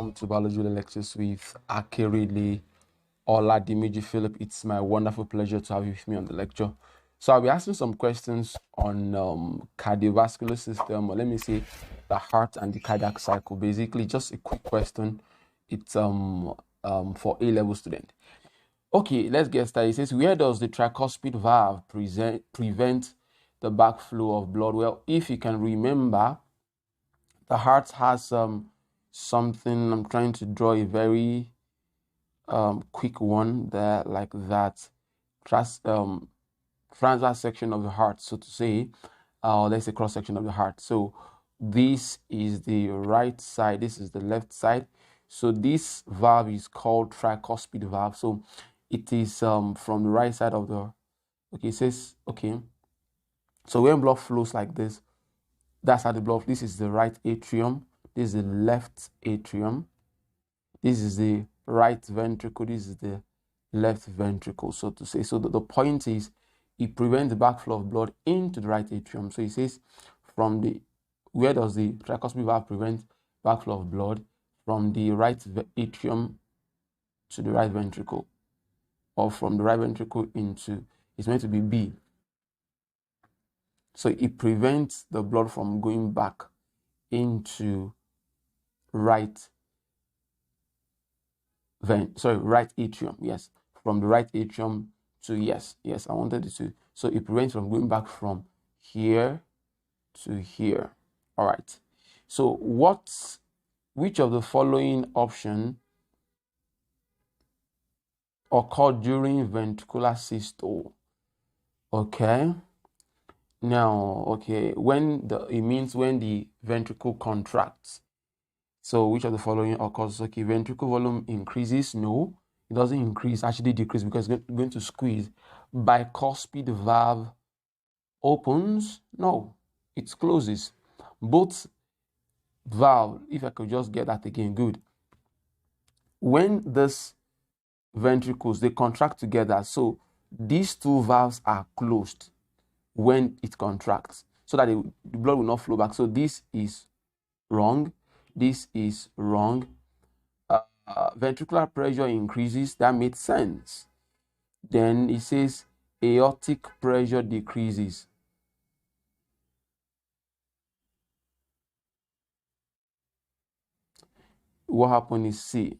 welcome to Biology Lectures with Akerele Oladimiji Philip. It's my wonderful pleasure to have you with me on the lecture. So I'll be asking some questions on cardiovascular system, or let me say the heart and the cardiac cycle. Basically, just a quick question. It's for A-level student. Okay, let's get started. It says, where does the tricuspid valve prevent the backflow of blood? Well, if you can remember, the heart has something. I'm trying to draw a very quick one there, like that. Transverse section of the heart, so to say. Let's say cross section of the heart. So this is the right side. This is the left side. So this valve is called tricuspid valve. So it is from the right side of the. Okay, it says okay. So when blood flows like this, that's how the blood. This is the right atrium. This is the left atrium. This is the right ventricle. This is the left ventricle, so to say. So the point is, it prevents the backflow of blood into the right atrium. So it says, where does the tricuspid valve prevent backflow of blood? From the right atrium to the right ventricle, or from the right ventricle into, it's meant to be B. So it prevents the blood from going back into right atrium. Yes, from the right atrium to yes, I wanted it to. So it prevents from going back from here to here. All right. So which of the following option occurred during ventricular systole? Okay. Now, okay, it means when the ventricle contracts. So which of the following occurs? Okay, ventricle volume increases. No, it doesn't increase, actually decrease, because it's going to squeeze. Bicuspid valve opens. No, it closes. Both valve, if I could just get that again, good. When these ventricles, they contract together, so these two valves are closed when it contracts, so that the blood will not flow back. So this is wrong. This is wrong. Ventricular pressure increases. That makes sense. Then it says aortic pressure decreases. What happened is C.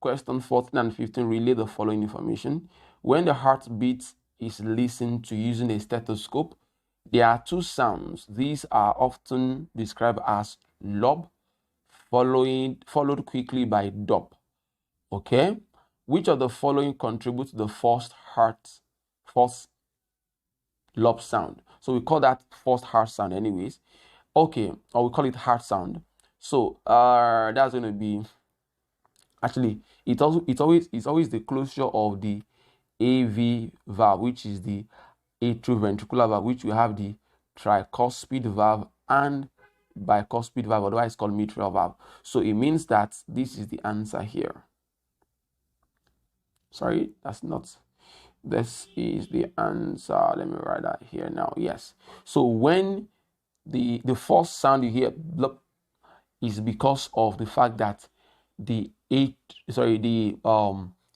Question 14 and 15 relay the following information. When the heartbeat is listened to using a stethoscope, there are two sounds. These are often described as lob, followed quickly by dop. Okay? Which of the following contributes to the first lob sound? So we call that first heart sound anyways. Okay, or we call it heart sound. So that's going to be, actually, it's always the closure of the AV valve, which is the atrioventricular valve, which we have the tricuspid valve and bicuspid valve, otherwise called mitral valve. So it means that this is the answer here. Sorry, that's not. This is the answer. Let me write that here now. Yes. So when the first sound you hear is because of the fact that the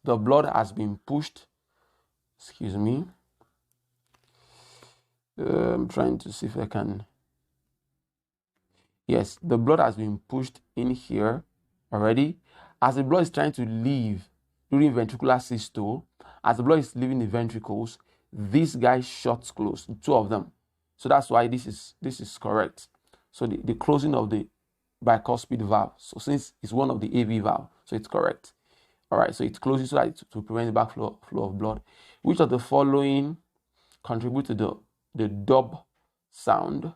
blood has been pushed. Excuse me. I'm trying to see if I can. Yes, the blood has been pushed in here already. As the blood is trying to leave during ventricular systole, as the blood is leaving the ventricles, this guy shuts close, two of them. So that's why this is correct. So the closing of the bicuspid valve. So since it's one of the AV valve, so it's correct. All right, so it closes so that to prevent the backflow of blood. Which of the following contribute to the dub sound?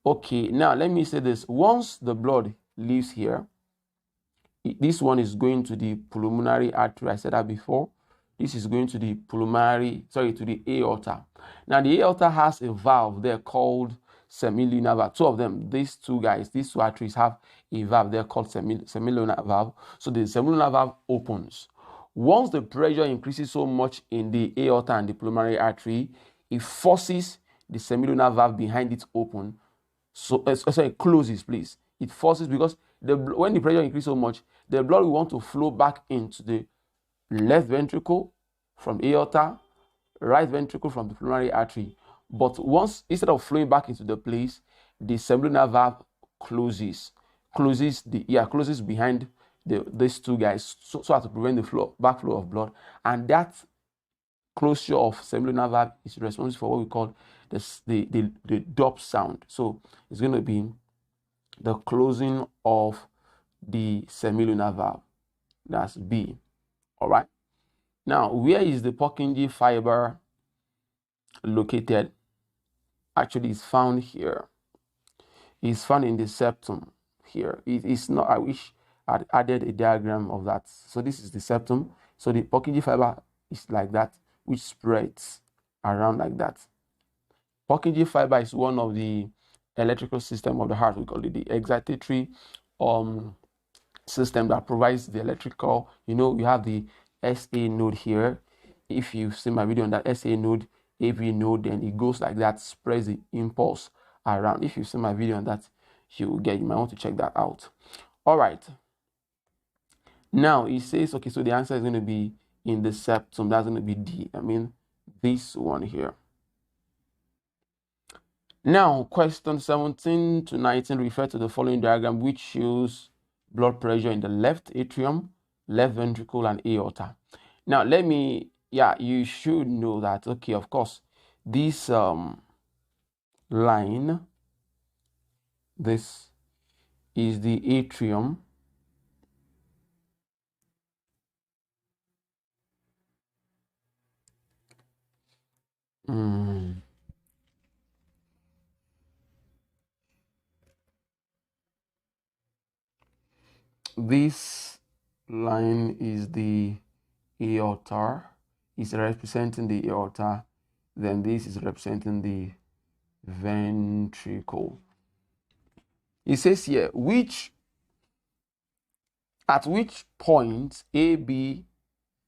Okay, now let me say this. Once the blood leaves here, this one is going to the pulmonary artery. I said that before. This is going to the to the aorta. Now the aorta has a valve there called semilunar valve. Two of them, these two arteries have a valve. They're called semilunar valve. So the semilunar valve opens. Once the pressure increases so much in the aorta and the pulmonary artery, it forces the semilunar valve behind it open. So sorry, closes, please. It forces, because when the pressure increases so much, the blood will want to flow back into the left ventricle from aorta, right ventricle from the pulmonary artery. But once, instead of flowing back into the place, the semilunar valve closes behind these two guys, so as to prevent the backflow of blood. And that closure of semilunar valve is responsible for what we call the dop sound. So it's going to be the closing of the semilunar valve. That's B. All right. Now, where is the Purkinje fiber located? Actually, it's found here. It's found in the septum here. It's not, I wish I'd added a diagram of that. So this is the septum. So the Purkinje fiber is like that, which spreads around like that. Purkinje fiber is one of the electrical system of the heart. We call it the excitatory system that provides the electrical. You have the SA node here. If you've seen my video on that SA node, AV node, then it goes like that, spreads the impulse around. If you've seen my video on that, you might want to check that out. All right. Now it says, okay, so the answer is going to be in the septum. That's going to be D. I mean, this one here. Now, question 17 to 19 refer to the following diagram, which shows blood pressure in the left atrium, left ventricle, and aorta. Now, you should know that, okay, of course, this line, this is the atrium. This line is the aorta, is representing the aorta. Then this is representing the ventricle. It says here, at which point A, B,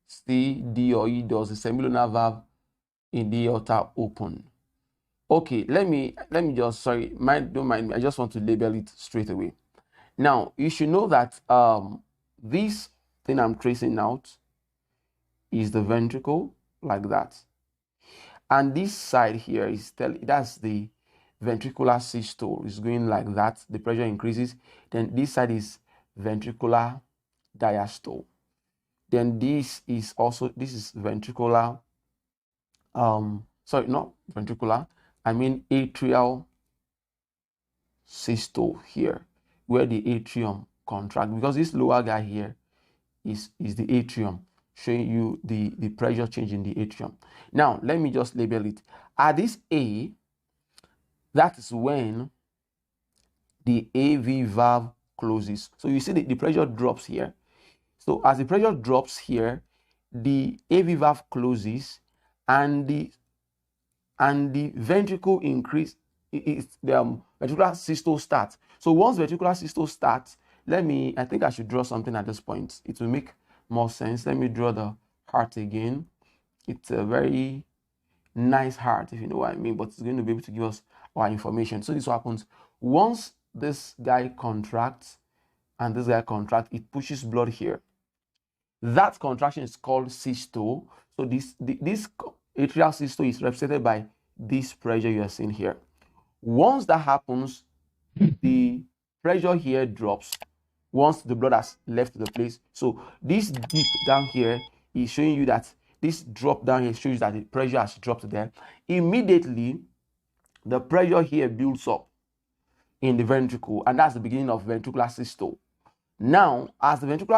C, D, or E does the semilunar valve in the aorta open? Okay, let me just, sorry, don't mind me, I just want to label it straight away. Now, you should know that this thing I'm tracing out is the ventricle, like that. And this side here that's the ventricular systole. It's going like that. The pressure increases. Then this side is ventricular diastole. Then this is ventricular, sorry, not ventricular, I mean atrial systole here, where the atrium contracts, because this lower guy here is the atrium, showing you the pressure change in the atrium. Now, let me just label it. At this A, that is when the AV valve closes. So you see the pressure drops here. So as the pressure drops here, the AV valve closes, and the ventricle increase. The ventricular systole starts. So once ventricular systole starts, I think I should draw something at this point. It will make more sense. Let me draw the heart again. It's a very nice heart, if you know what I mean, but it's going to be able to give us our information. So this happens once this guy contracts and this guy contracts, it pushes blood here. That contraction is called systole. So this atrial systole is represented by this pressure you are seeing here. Once that happens, the pressure here drops once the blood has left the place. So this dip down here is showing you that this drop down here shows that the pressure has dropped there. Immediately, the pressure here builds up in the ventricle, and that's the beginning of ventricular systole. Now, as the ventricle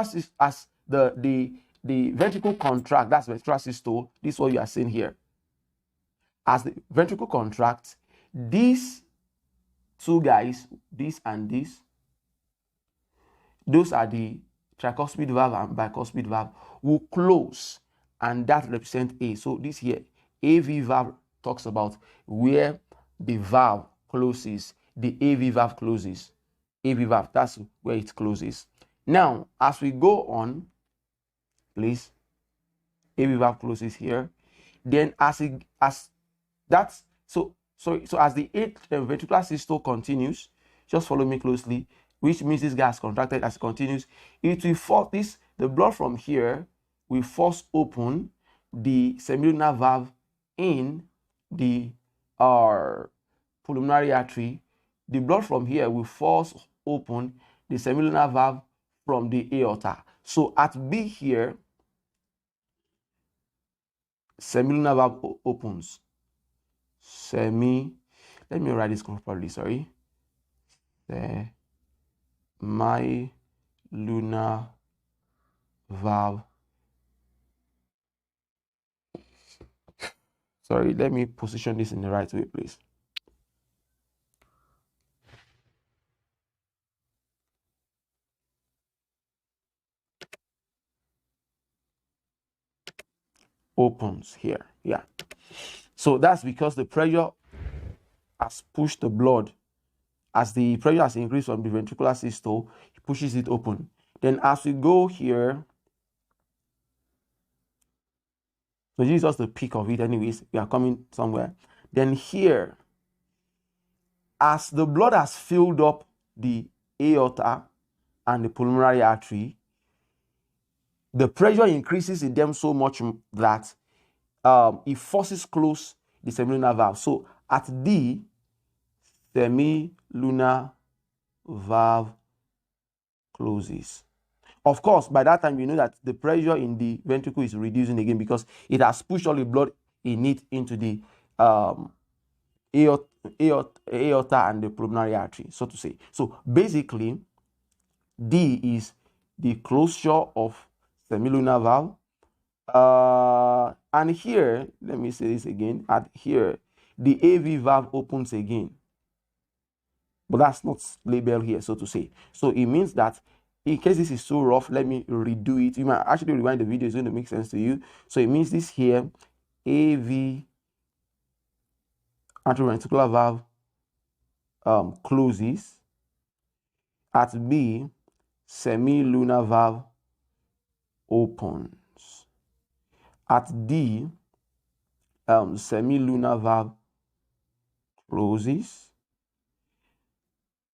contracts, that's ventricular systole. This is what you are seeing here. As the ventricle contracts, these two guys, this and this, those are the tricuspid valve and bicuspid valve, will close, and that represents A. So this here, AV valve, talks about where the valve closes. The AV valve closes. AV valve, that's where it closes. Now, as we go on, please, AV valve closes here. Then so So as the eighth ventricular systole continues, just follow me closely, which means this guy has contracted as it continues. It will force the blood from here will force open the semilunar valve in the pulmonary artery. The blood from here will force open the semilunar valve from the aorta. So at B here, semilunar valve opens. Let me write this properly, sorry. My lunar valve. Sorry, let me position this in the right way, please. Opens here, yeah. So that's because the pressure has pushed the blood. As the pressure has increased from the ventricular systole, it pushes it open. Then as we go here, so this is just the peak of it anyways, we are coming somewhere. Then here, as the blood has filled up the aorta and the pulmonary artery, the pressure increases in them so much that it forces close the semilunar valve. So at D, semilunar valve closes. Of course, by that time, you know that the pressure in the ventricle is reducing again because it has pushed all the blood in it into the aorta and the pulmonary artery, so to say. So basically, D is the closure of semilunar valve. And here, let me say this again, at here, the AV valve opens again. But that's not labeled here, so to say. So it means that in case this is so rough, let me redo it. You might actually rewind the video, it's going to make sense to you. So it means this here, AV anteroventricular valve closes. At B, semilunar valve opens. At D, semilunar valve closes.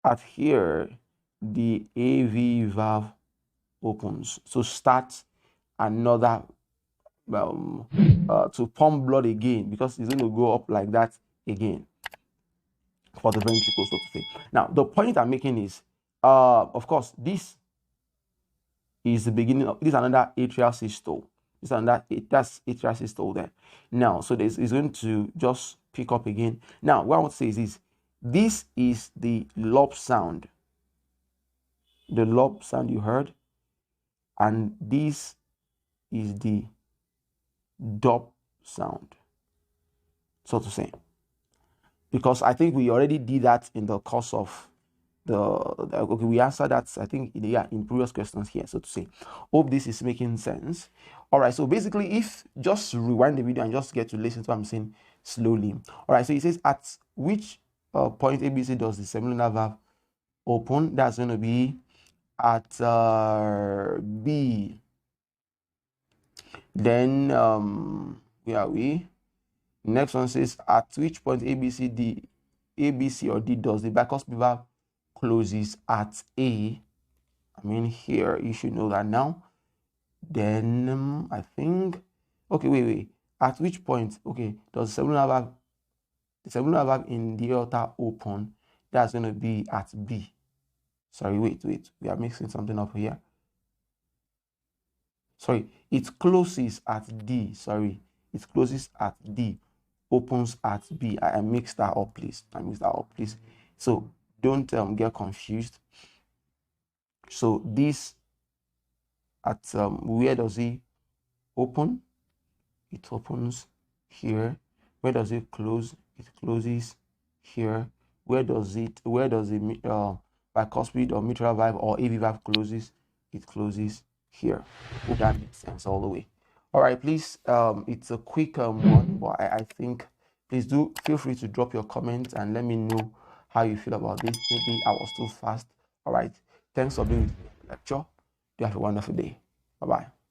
At here, the AV valve opens. So start another to pump blood again, because it's going to go up like that again for the ventricle, so to say. Now, the point I'm making is, of course, this is the beginning of this another atrial systole. That's atrial systole there. Now, so this is going to just pick up again. Now, what I want to say is this is the lob sound. The lob sound you heard, and this is the dop sound, so to say. Because I think we already did that in the course of okay, we answered that, I think, in previous questions here, so to say. Hope this is making sense. All right, so basically, if just rewind the video and just get to listen to what I'm saying slowly. All right, so it says, at which point ABC does the semilunar valve open? That's going to be at B. Then where are we? Next one says, at which point ABC or D does the bicuspid valve closes? At A. I mean, here you should know that now. Then I think, okay, wait. At which point, okay, does the semilunar valve in the aorta open? That's going to be at B. Sorry, wait. We are mixing something up here. Sorry, it closes at D. Sorry, it closes at D, opens at B. I mixed that up, please. So don't get confused. So this at where does it open? It opens here. Where does it close? It closes here. Where does the bicuspid or mitral valve or AV valve closes? It closes here. Hope that makes sense all the way. All right, please, it's a quick one, but I think, please do feel free to drop your comments and let me know how you feel about this. Maybe I was too fast. All right, thanks for being with me in the lecture. You have a wonderful day. Bye-bye.